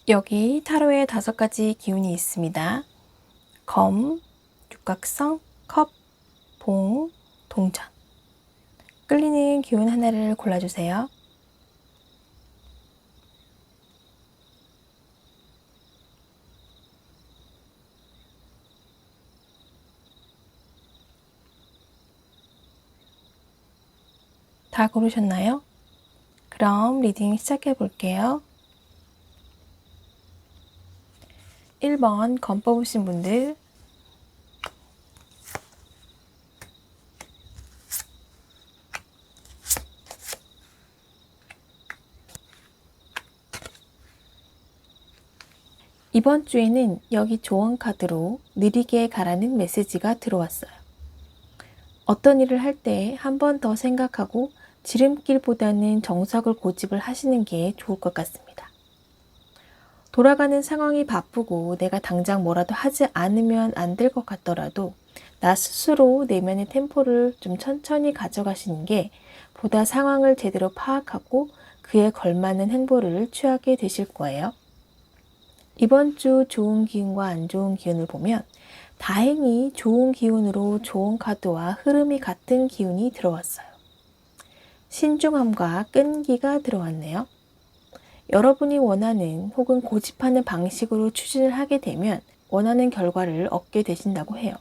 여기 타로에 5가지 기운이 있습니다. 검, 육각성, 컵, 봉, 동전. 끌리는 기운 하나를 골라주세요. 다 고르셨나요? 그럼 리딩 시작해 볼게요. 1번 검 뽑으신 분들, 2번 주에는 여기 조언 카드로 느리게 가라는 메시지가 들어왔어요. 어떤 일을 할 때 한 번 더 생각하고 지름길보다는 정석을 고집을 하시는 게 좋을 것 같습니다. 돌아가는 상황이 바쁘고 내가 당장 뭐라도 하지 않으면 안 될 것 같더라도 나 스스로 내면의 템포를 좀 천천히 가져가시는 게 보다 상황을 제대로 파악하고 그에 걸맞는 행보를 취하게 되실 거예요. 이번 주 좋은 기운과 안 좋은 기운을 보면 다행히 좋은 기운으로 좋은 카드와 흐름이 같은 기운이 들어왔어요. 신중함과 끈기가 들어왔네요. 여러분이 원하는 혹은 고집하는 방식으로 추진을 하게 되면 원하는 결과를 얻게 되신다고 해요.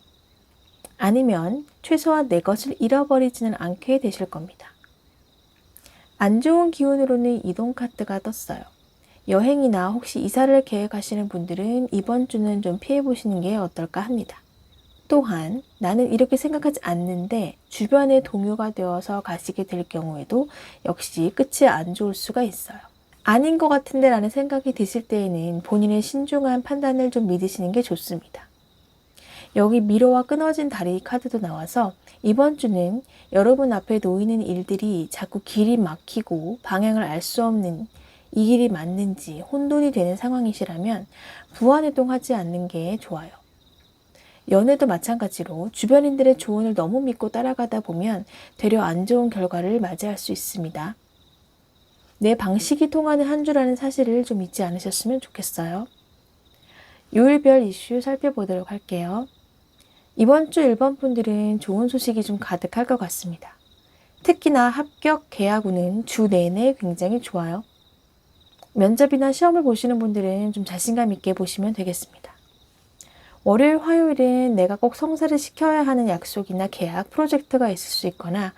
아니면 최소한 내 것을 잃어버리지는 않게 되실 겁니다. 안 좋은 기운으로는 이동 카드가 떴어요. 여행이나 혹시 이사를 계획하시는 분들은 이번 주는 좀 피해보시는 게 어떨까 합니다. 또한 나는 이렇게 생각하지 않는데 주변의 동요가 되어서 가시게 될 경우에도 역시 끝이 안 좋을 수가 있어요. 아닌 것 같은데 라는 생각이 드실 때에는 본인의 신중한 판단을 좀 믿으시는 게 좋습니다. 여기 미로와 끊어진 다리 카드도 나와서 이번 주는 여러분 앞에 놓이는 일들이 자꾸 길이 막히고 방향을 알 수 없는 이 길이 맞는지 혼돈이 되는 상황이시라면 부안해동하지 않는 게 좋아요. 연애도 마찬가지로 주변인들의 조언을 너무 믿고 따라가다 보면 되려 안 좋은 결과를 맞이할 수 있습니다. 내 방식이 통하는 한 주라는 사실을 좀 잊지 않으셨으면 좋겠어요. 요일별 이슈 살펴보도록 할게요. 이번 주 1번 분들은 좋은 소식이 좀 가득할 것 같습니다. 특히나 합격 계약운은 주 내내 굉장히 좋아요. 면접이나 시험을 보시는 분들은 좀 자신감 있게 보시면 되겠습니다. 월요일, 화요일은 내가 꼭 성사를 시켜야 하는 약속이나 계약, 프로젝트가 있을 수 있거나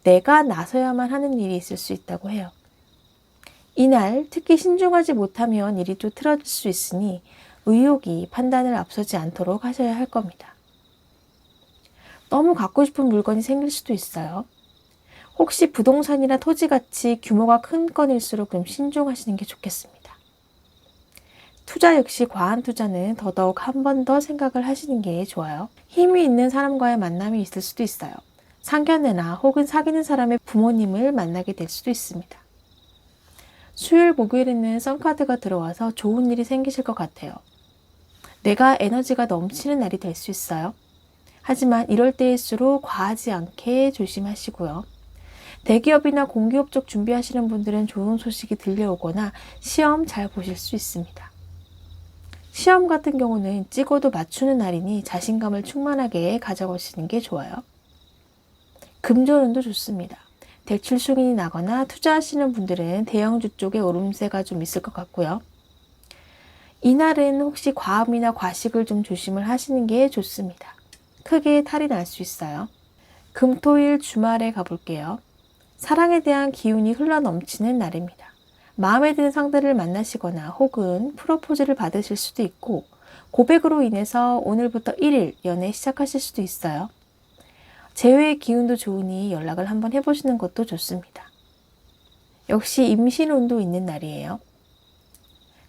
내가 나서야만 하는 일이 있을 수 있다고 해요. 이날 특히 신중하지 못하면 일이 또 틀어질 수 있으니 의욕이 판단을 앞서지 않도록 하셔야 할 겁니다. 너무 갖고 싶은 물건이 생길 수도 있어요. 혹시 부동산이나 토지같이 규모가 큰 건일수록 좀 신중하시는 게 좋겠습니다. 투자 역시 과한 투자는 더더욱 한 번 더 생각을 하시는 게 좋아요. 힘이 있는 사람과의 만남이 있을 수도 있어요. 상견례나 혹은 사귀는 사람의 부모님을 만나게 될 수도 있습니다. 수요일, 목요일에는 썬카드가 들어와서 좋은 일이 생기실 것 같아요. 내가 에너지가 넘치는 날이 될 수 있어요. 하지만 이럴 때일수록 과하지 않게 조심하시고요. 대기업이나 공기업 쪽 준비하시는 분들은 좋은 소식이 들려오거나 시험 잘 보실 수 있습니다. 시험 같은 경우는 찍어도 맞추는 날이니 자신감을 충만하게 가져가시는 게 좋아요. 금전운도 좋습니다. 대출 승인이 나거나 투자하시는 분들은 대형주 쪽에 오름세가 좀 있을 것 같고요. 이날은 혹시 과음이나 과식을 좀 조심을 하시는 게 좋습니다. 크게 탈이 날 수 있어요. 금, 토, 일 주말에 가볼게요. 사랑에 대한 기운이 흘러넘치는 날입니다. 마음에 드는 상대를 만나시거나 혹은 프로포즈를 받으실 수도 있고 고백으로 인해서 오늘부터 1일 연애 시작하실 수도 있어요. 재회의 기운도 좋으니 연락을 한번 해보시는 것도 좋습니다. 역시 임신운도 있는 날이에요.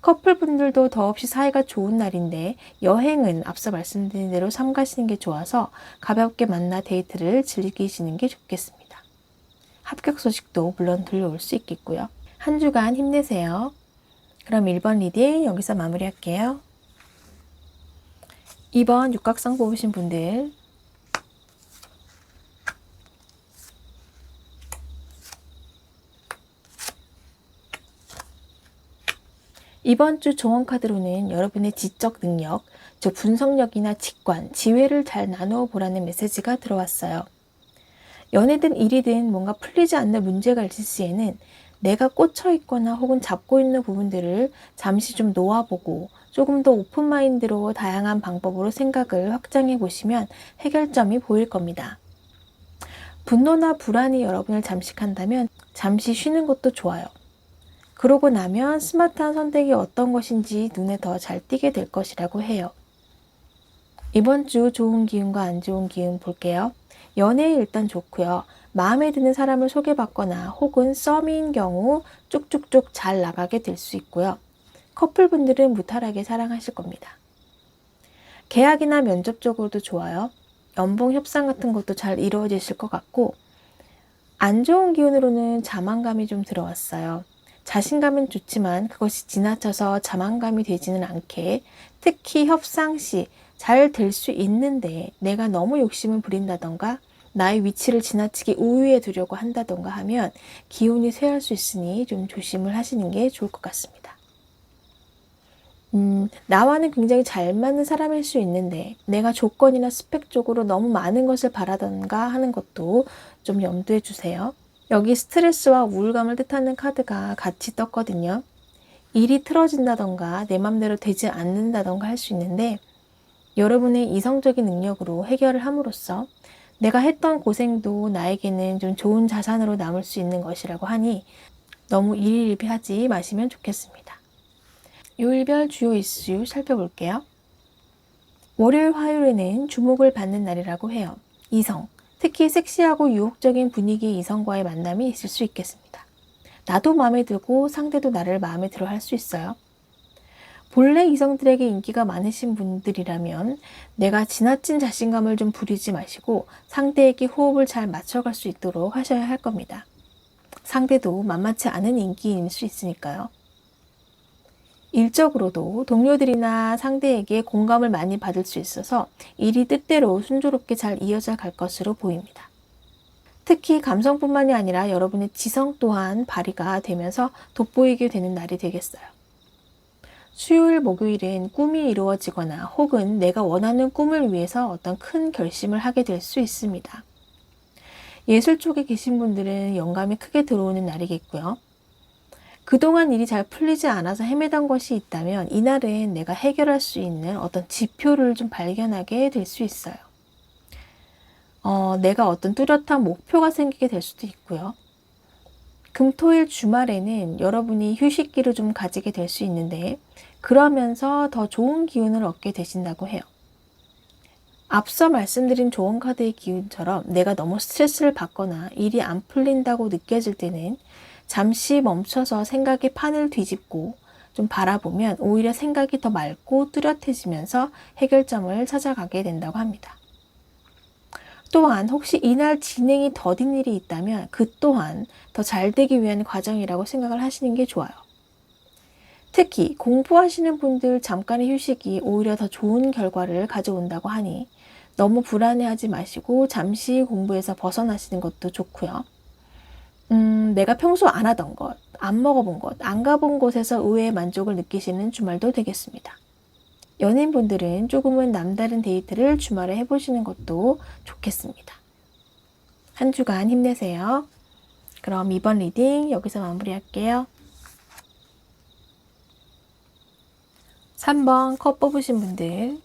커플분들도 더없이 사이가 좋은 날인데 여행은 앞서 말씀드린 대로 삼가시는 게 좋아서 가볍게 만나 데이트를 즐기시는 게 좋겠습니다. 합격 소식도 물론 들려올 수 있겠고요. 한 주간 힘내세요. 그럼 1번 리딩 여기서 마무리할게요. 2번 육각성 뽑으신 분들, 이번 주 조언 카드로는 여러분의 지적 능력, 즉 분석력이나 직관, 지혜를 잘 나누어 보라는 메시지가 들어왔어요. 연애든 일이든 뭔가 풀리지 않는 문제가 있을 시에는 내가 꽂혀 있거나 혹은 잡고 있는 부분들을 잠시 좀 놓아보고 조금 더 오픈마인드로 다양한 방법으로 생각을 확장해 보시면 해결점이 보일 겁니다. 분노나 불안이 여러분을 잠식한다면 잠시 쉬는 것도 좋아요. 그러고 나면 스마트한 선택이 어떤 것인지 눈에 더 잘 띄게 될 것이라고 해요. 이번 주 좋은 기운과 안 좋은 기운 볼게요. 연애에 일단 좋고요. 마음에 드는 사람을 소개받거나 혹은 썸인 경우 쭉쭉쭉 잘 나가게 될 수 있고요. 커플분들은 무탈하게 사랑하실 겁니다. 계약이나 면접 쪽으로도 좋아요. 연봉 협상 같은 것도 잘 이루어지실 것 같고, 안 좋은 기운으로는 자만감이 좀 들어왔어요. 자신감은 좋지만 그것이 지나쳐서 자만감이 되지는 않게, 특히 협상 시 잘 될 수 있는데 내가 너무 욕심을 부린다던가 나의 위치를 지나치게 우위에 두려고 한다던가 하면 기운이 쇠할 수 있으니 좀 조심을 하시는 게 좋을 것 같습니다. 나와는 굉장히 잘 맞는 사람일 수 있는데 내가 조건이나 스펙 쪽으로 너무 많은 것을 바라던가 하는 것도 좀 염두해 주세요. 여기 스트레스와 우울감을 뜻하는 카드가 같이 떴거든요. 일이 틀어진다던가 내 맘대로 되지 않는다던가 할 수 있는데 여러분의 이성적인 능력으로 해결을 함으로써 내가 했던 고생도 나에게는 좀 좋은 자산으로 남을 수 있는 것이라고 하니 너무 일일비하지 마시면 좋겠습니다. 요일별 주요 이슈 살펴볼게요. 월요일, 화요일에는 주목을 받는 날이라고 해요. 이성, 특히 섹시하고 유혹적인 분위기의 이성과의 만남이 있을 수 있겠습니다. 나도 마음에 들고 상대도 나를 마음에 들어 할 수 있어요. 본래 이성들에게 인기가 많으신 분들이라면 내가 지나친 자신감을 좀 부리지 마시고 상대에게 호흡을 잘 맞춰갈 수 있도록 하셔야 할 겁니다. 상대도 만만치 않은 인기인 수 있으니까요. 일적으로도 동료들이나 상대에게 공감을 많이 받을 수 있어서 일이 뜻대로 순조롭게 잘 이어져 갈 것으로 보입니다. 특히 감성뿐만이 아니라 여러분의 지성 또한 발휘가 되면서 돋보이게 되는 날이 되겠어요. 수요일, 목요일은 꿈이 이루어지거나 혹은 내가 원하는 꿈을 위해서 어떤 큰 결심을 하게 될 수 있습니다. 예술 쪽에 계신 분들은 영감이 크게 들어오는 날이겠고요. 그동안 일이 잘 풀리지 않아서 헤매던 것이 있다면 이날은 내가 해결할 수 있는 어떤 지표를 좀 발견하게 될 수 있어요. 내가 어떤 뚜렷한 목표가 생기게 될 수도 있고요. 금, 토, 일 주말에는 여러분이 휴식기를 좀 가지게 될 수 있는데 그러면서 더 좋은 기운을 얻게 되신다고 해요. 앞서 말씀드린 조언 카드의 기운처럼 내가 너무 스트레스를 받거나 일이 안 풀린다고 느껴질 때는 잠시 멈춰서 생각의 판을 뒤집고 좀 바라보면 오히려 생각이 더 맑고 뚜렷해지면서 해결점을 찾아가게 된다고 합니다. 또한 혹시 이날 진행이 더딘 일이 있다면 그 또한 더 잘 되기 위한 과정이라고 생각을 하시는 게 좋아요. 특히 공부하시는 분들 잠깐의 휴식이 오히려 더 좋은 결과를 가져온다고 하니 너무 불안해하지 마시고 잠시 공부에서 벗어나시는 것도 좋고요. 내가 평소 안 하던 것, 안 먹어본 것, 안 가본 곳에서 의외의 만족을 느끼시는 주말도 되겠습니다. 연인분들은 조금은 남다른 데이트를 주말에 해보시는 것도 좋겠습니다. 한 주간 힘내세요. 그럼 이번 리딩 여기서 마무리할게요. 3번 컵 뽑으신 분들,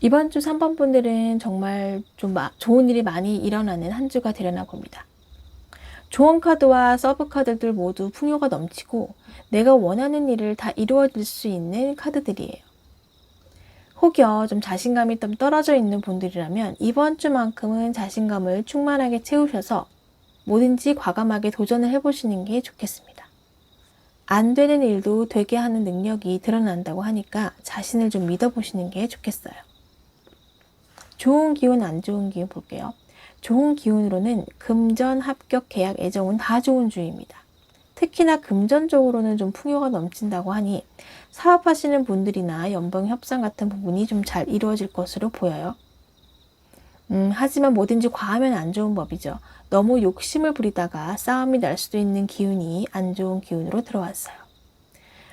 이번 주 3번 분들은 정말 좀 좋은 일이 많이 일어나는 한 주가 되려나 봅니다. 조언 카드와 서브 카드들 모두 풍요가 넘치고 내가 원하는 일을 다 이루어질 수 있는 카드들이에요. 혹여 좀 자신감이 좀 떨어져 있는 분들이라면 이번 주만큼은 자신감을 충만하게 채우셔서 뭐든지 과감하게 도전을 해보시는 게 좋겠습니다. 안 되는 일도 되게 하는 능력이 드러난다고 하니까 자신을 좀 믿어보시는 게 좋겠어요. 좋은 기운, 안 좋은 기운 볼게요. 좋은 기운으로는 금전, 합격, 계약, 애정은 다 좋은 주입니다. 특히나 금전적으로는 좀 풍요가 넘친다고 하니 사업하시는 분들이나 연봉 협상 같은 부분이 좀 잘 이루어질 것으로 보여요. 하지만 뭐든지 과하면 안 좋은 법이죠. 너무 욕심을 부리다가 싸움이 날 수도 있는 기운이 안 좋은 기운으로 들어왔어요.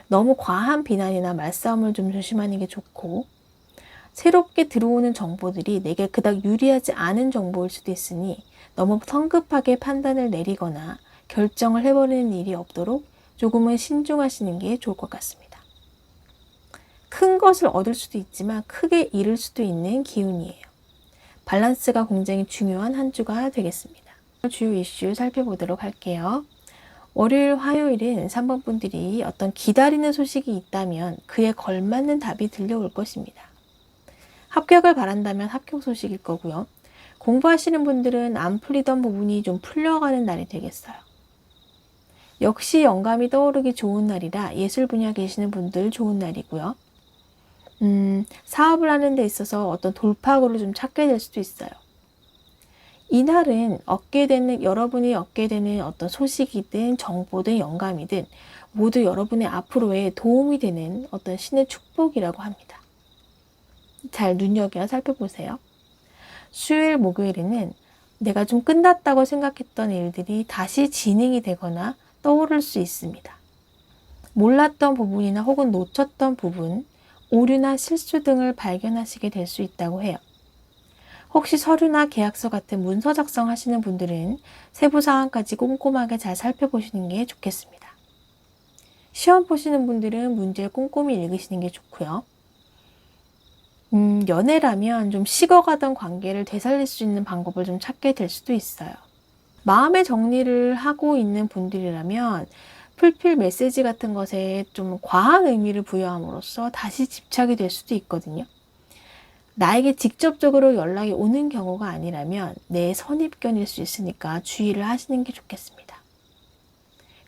너무 과한 비난이나 말싸움을 좀 조심하는 게 좋고, 새롭게 들어오는 정보들이 내게 그닥 유리하지 않은 정보일 수도 있으니 너무 성급하게 판단을 내리거나 결정을 해버리는 일이 없도록 조금은 신중하시는 게 좋을 것 같습니다. 큰 것을 얻을 수도 있지만 크게 잃을 수도 있는 기운이에요. 밸런스가 굉장히 중요한 한 주가 되겠습니다. 주요 이슈 살펴보도록 할게요. 월요일, 화요일은 3번 분들이 어떤 기다리는 소식이 있다면 그에 걸맞는 답이 들려올 것입니다. 합격을 바란다면 합격 소식일 거고요. 공부하시는 분들은 안 풀리던 부분이 좀 풀려가는 날이 되겠어요. 역시 영감이 떠오르기 좋은 날이라 예술 분야 계시는 분들 좋은 날이고요. 사업을 하는 데 있어서 어떤 돌파구를 좀 찾게 될 수도 있어요. 이날은 여러분이 얻게 되는 어떤 소식이든 정보든 영감이든 모두 여러분의 앞으로의 도움이 되는 어떤 신의 축복이라고 합니다. 잘 눈여겨 살펴보세요. 수요일, 목요일에는 내가 좀 끝났다고 생각했던 일들이 다시 진행이 되거나 떠오를 수 있습니다. 몰랐던 부분이나 혹은 놓쳤던 부분, 오류나 실수 등을 발견하시게 될 수 있다고 해요. 혹시 서류나 계약서 같은 문서 작성하시는 분들은 세부 사항까지 꼼꼼하게 잘 살펴보시는 게 좋겠습니다. 시험 보시는 분들은 문제를 꼼꼼히 읽으시는 게 좋고요. 연애라면 좀 식어가던 관계를 되살릴 수 있는 방법을 좀 찾게 될 수도 있어요. 마음의 정리를 하고 있는 분들이라면 풀필 메시지 같은 것에 좀 과한 의미를 부여함으로써 다시 집착이 될 수도 있거든요. 나에게 직접적으로 연락이 오는 경우가 아니라면 내 선입견일 수 있으니까 주의를 하시는 게 좋겠습니다.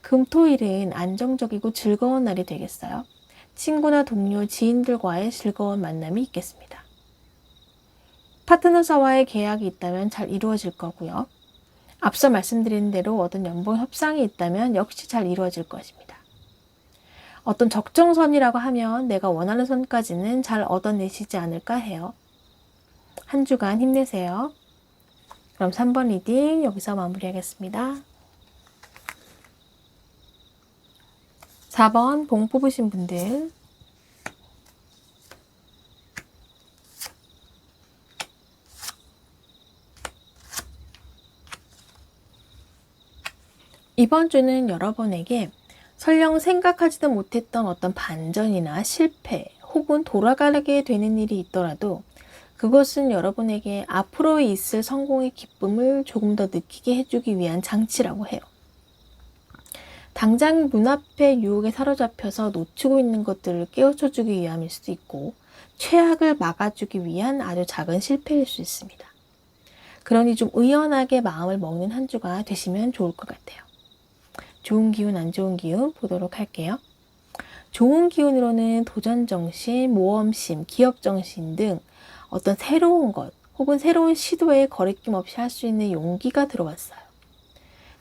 금, 토, 일은 안정적이고 즐거운 날이 되겠어요. 친구나 동료, 지인들과의 즐거운 만남이 있겠습니다. 파트너사와의 계약이 있다면 잘 이루어질 거고요. 앞서 말씀드린 대로 어떤 연봉 협상이 있다면 역시 잘 이루어질 것입니다. 어떤 적정선이라고 하면 내가 원하는 선까지는 잘 얻어내시지 않을까 해요. 한 주간 힘내세요. 그럼 3번 리딩 여기서 마무리하겠습니다. 4번 봉 뽑으신 분들, 이번 주는 여러분에게 설령 생각하지도 못했던 어떤 반전이나 실패 혹은 돌아가게 되는 일이 있더라도 그것은 여러분에게 앞으로 있을 성공의 기쁨을 조금 더 느끼게 해주기 위한 장치라고 해요. 당장 눈앞의 유혹에 사로잡혀서 놓치고 있는 것들을 깨우쳐주기 위함일 수도 있고 최악을 막아주기 위한 아주 작은 실패일 수 있습니다. 그러니 좀 의연하게 마음을 먹는 한 주가 되시면 좋을 것 같아요. 좋은 기운, 안 좋은 기운 보도록 할게요. 좋은 기운으로는 도전정신, 모험심, 기업정신 등 어떤 새로운 것 혹은 새로운 시도에 거리낌 없이 할 수 있는 용기가 들어왔어요.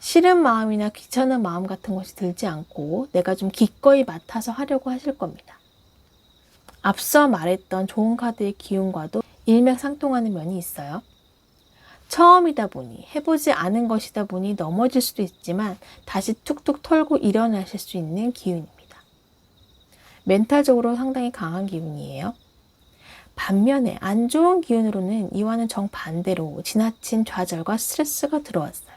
싫은 마음이나 귀찮은 마음 같은 것이 들지 않고 내가 좀 기꺼이 맡아서 하려고 하실 겁니다. 앞서 말했던 좋은 카드의 기운과도 일맥상통하는 면이 있어요. 처음이다 보니 해보지 않은 것이다 보니 넘어질 수도 있지만 다시 툭툭 털고 일어나실 수 있는 기운입니다. 멘탈적으로 상당히 강한 기운이에요. 반면에 안 좋은 기운으로는 이와는 정반대로 지나친 좌절과 스트레스가 들어왔어요.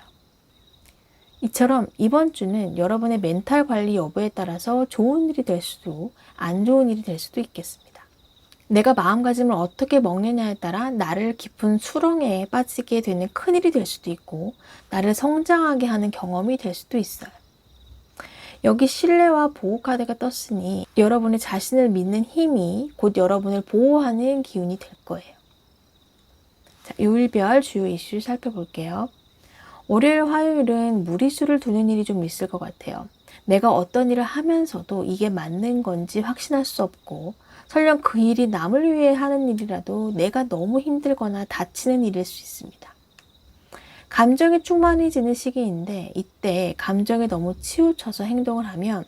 이처럼 이번 주는 여러분의 멘탈 관리 여부에 따라서 좋은 일이 될 수도 안 좋은 일이 될 수도 있겠습니다. 내가 마음가짐을 어떻게 먹느냐에 따라 나를 깊은 수렁에 빠지게 되는 큰일이 될 수도 있고 나를 성장하게 하는 경험이 될 수도 있어요. 여기 신뢰와 보호 카드가 떴으니 여러분의 자신을 믿는 힘이 곧 여러분을 보호하는 기운이 될 거예요. 자, 요일별 주요 이슈 살펴볼게요. 월요일, 화요일은 무리수를 두는 일이 좀 있을 것 같아요. 내가 어떤 일을 하면서도 이게 맞는 건지 확신할 수 없고 설령 그 일이 남을 위해 하는 일이라도 내가 너무 힘들거나 다치는 일일 수 있습니다. 감정이 충만해지는 시기인데 이때 감정에 너무 치우쳐서 행동을 하면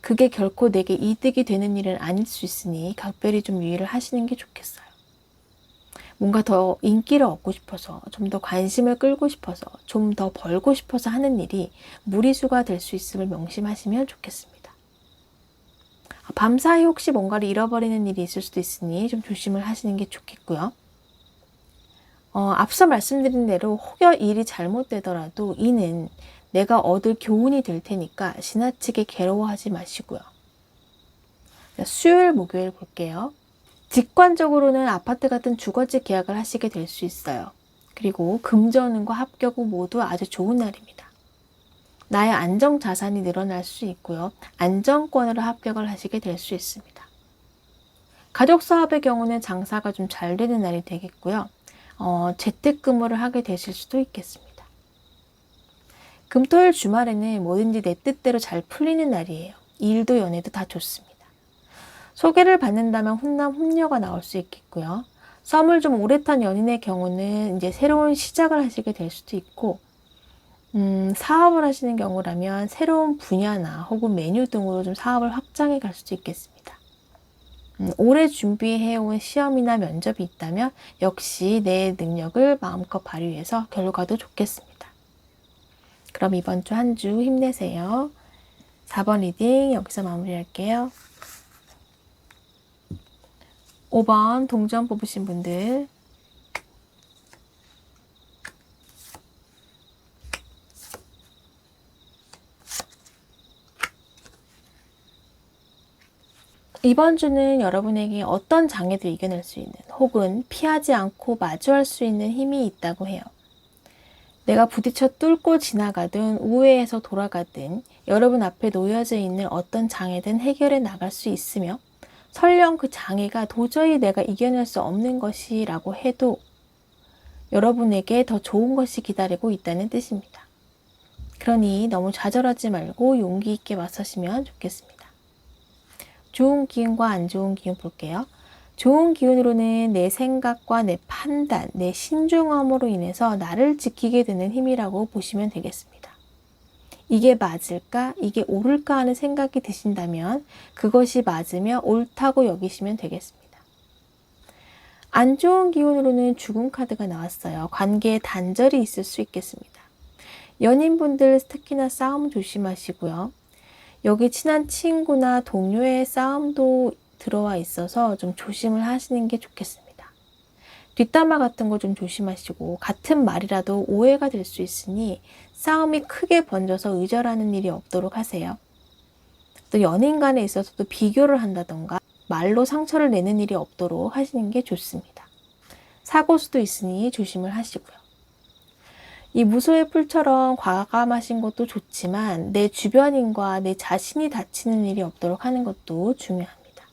그게 결코 내게 이득이 되는 일은 아닐 수 있으니 각별히 좀 유의를 하시는 게 좋겠어요. 뭔가 더 인기를 얻고 싶어서, 좀 더 관심을 끌고 싶어서, 좀 더 벌고 싶어서 하는 일이 무리수가 될 수 있음을 명심하시면 좋겠습니다. 밤사이 혹시 뭔가를 잃어버리는 일이 있을 수도 있으니 좀 조심을 하시는 게 좋겠고요. 앞서 말씀드린 대로 혹여 일이 잘못되더라도 이는 내가 얻을 교훈이 될 테니까 지나치게 괴로워하지 마시고요. 수요일, 목요일 볼게요. 직관적으로는 아파트 같은 주거지 계약을 하시게 될 수 있어요. 그리고 금전운과 합격운 모두 아주 좋은 날입니다. 나의 안정 자산이 늘어날 수 있고요. 안정권으로 합격을 하시게 될 수 있습니다. 가족 사업의 경우는 장사가 좀 잘 되는 날이 되겠고요. 재택근무를 하게 되실 수도 있겠습니다. 금토일 주말에는 뭐든지 내 뜻대로 잘 풀리는 날이에요. 일도 연애도 다 좋습니다. 소개를 받는다면 훈남 훈녀가 나올 수 있겠고요. 썸을 좀 오래 탄 연인의 경우는 이제 새로운 시작을 하시게 될 수도 있고, 사업을 하시는 경우라면 새로운 분야나 혹은 메뉴 등으로 좀 사업을 확장해 갈 수도 있겠습니다. 오래 준비해온 시험이나 면접이 있다면 역시 내 능력을 마음껏 발휘해서 결과도 좋겠습니다. 그럼 이번 주 한 주 힘내세요. 4번 리딩 여기서 마무리할게요. 5번 동전 뽑으신 분들, 이번 주는 여러분에게 어떤 장애도 이겨낼 수 있는 혹은 피하지 않고 마주할 수 있는 힘이 있다고 해요. 내가 부딪혀 뚫고 지나가든 우회해서 돌아가든 여러분 앞에 놓여져 있는 어떤 장애든 해결해 나갈 수 있으며, 설령 그 장애가 도저히 내가 이겨낼 수 없는 것이라고 해도 여러분에게 더 좋은 것이 기다리고 있다는 뜻입니다. 그러니 너무 좌절하지 말고 용기 있게 맞서시면 좋겠습니다. 좋은 기운과 안 좋은 기운 볼게요. 좋은 기운으로는 내 생각과 내 판단, 내 신중함으로 인해서 나를 지키게 되는 힘이라고 보시면 되겠습니다. 이게 맞을까? 이게 옳을까? 하는 생각이 드신다면 그것이 맞으며 옳다고 여기시면 되겠습니다. 안 좋은 기운으로는 죽음 카드가 나왔어요. 관계에 단절이 있을 수 있겠습니다. 연인분들 특히나 싸움 조심하시고요. 여기 친한 친구나 동료의 싸움도 들어와 있어서 좀 조심을 하시는 게 좋겠습니다. 뒷담화 같은 거 좀 조심하시고, 같은 말이라도 오해가 될 수 있으니 싸움이 크게 번져서 의절하는 일이 없도록 하세요. 또 연인 간에 있어서도 비교를 한다던가 말로 상처를 내는 일이 없도록 하시는 게 좋습니다. 사고 수도 있으니 조심을 하시고요. 이 무소의 풀처럼 과감하신 것도 좋지만 내 주변인과 내 자신이 다치는 일이 없도록 하는 것도 중요합니다.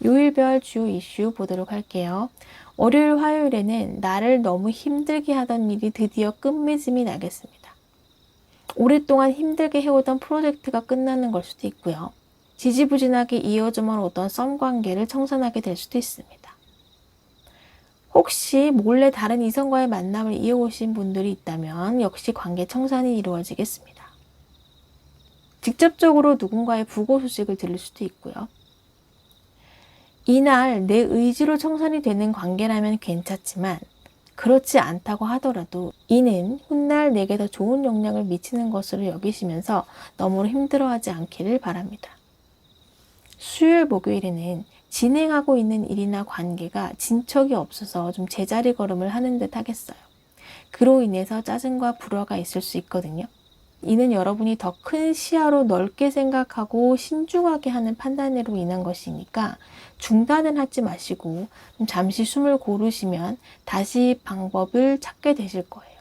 요일별 주요 이슈 보도록 할게요. 월요일, 화요일에는 나를 너무 힘들게 하던 일이 드디어 끝맺음이 나겠습니다. 오랫동안 힘들게 해오던 프로젝트가 끝나는 걸 수도 있고요. 지지부진하게 이어져만 오던 썸 관계를 청산하게 될 수도 있습니다. 혹시 몰래 다른 이성과의 만남을 이어오신 분들이 있다면 역시 관계 청산이 이루어지겠습니다. 직접적으로 누군가의 부고 소식을 들을 수도 있고요. 이날 내 의지로 청산이 되는 관계라면 괜찮지만 그렇지 않다고 하더라도 이는 훗날 내게 더 좋은 영향을 미치는 것으로 여기시면서 너무 힘들어하지 않기를 바랍니다. 수요일, 목요일에는 진행하고 있는 일이나 관계가 진척이 없어서 좀 제자리 걸음을 하는 듯 하겠어요. 그로 인해서 짜증과 불화가 있을 수 있거든요. 이는 여러분이 더 큰 시야로 넓게 생각하고 신중하게 하는 판단으로 인한 것이니까 중단은 하지 마시고 좀 잠시 숨을 고르시면 다시 방법을 찾게 되실 거예요.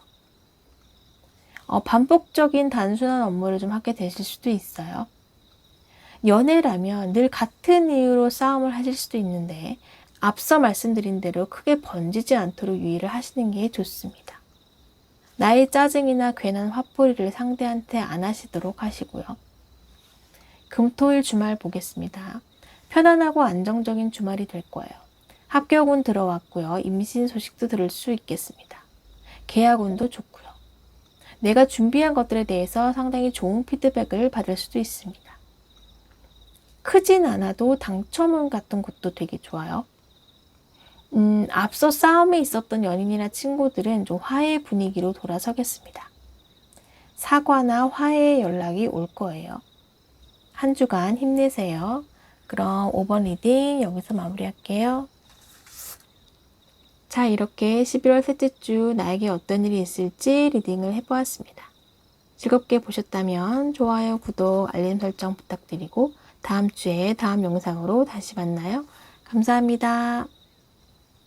반복적인 단순한 업무를 좀 하게 되실 수도 있어요. 연애라면 늘 같은 이유로 싸움을 하실 수도 있는데 앞서 말씀드린 대로 크게 번지지 않도록 유의를 하시는 게 좋습니다. 나의 짜증이나 괜한 화풀이를 상대한테 안 하시도록 하시고요. 금토일 주말 보겠습니다. 편안하고 안정적인 주말이 될 거예요. 합격운 들어왔고요. 임신 소식도 들을 수 있겠습니다. 계약운도 좋고요. 내가 준비한 것들에 대해서 상당히 좋은 피드백을 받을 수도 있습니다. 크진 않아도 당첨운 같은 것도 되게 좋아요. 앞서 싸움에 있었던 연인이나 친구들은 좀 화해 분위기로 돌아서겠습니다. 사과나 화해의 연락이 올 거예요. 한 주간 힘내세요. 그럼 5번 리딩 여기서 마무리할게요. 자, 이렇게 11월 셋째 주 나에게 어떤 일이 있을지 리딩을 해보았습니다. 즐겁게 보셨다면 좋아요, 구독, 알림 설정 부탁드리고 다음 주에 다음 영상으로 다시 만나요. 감사합니다.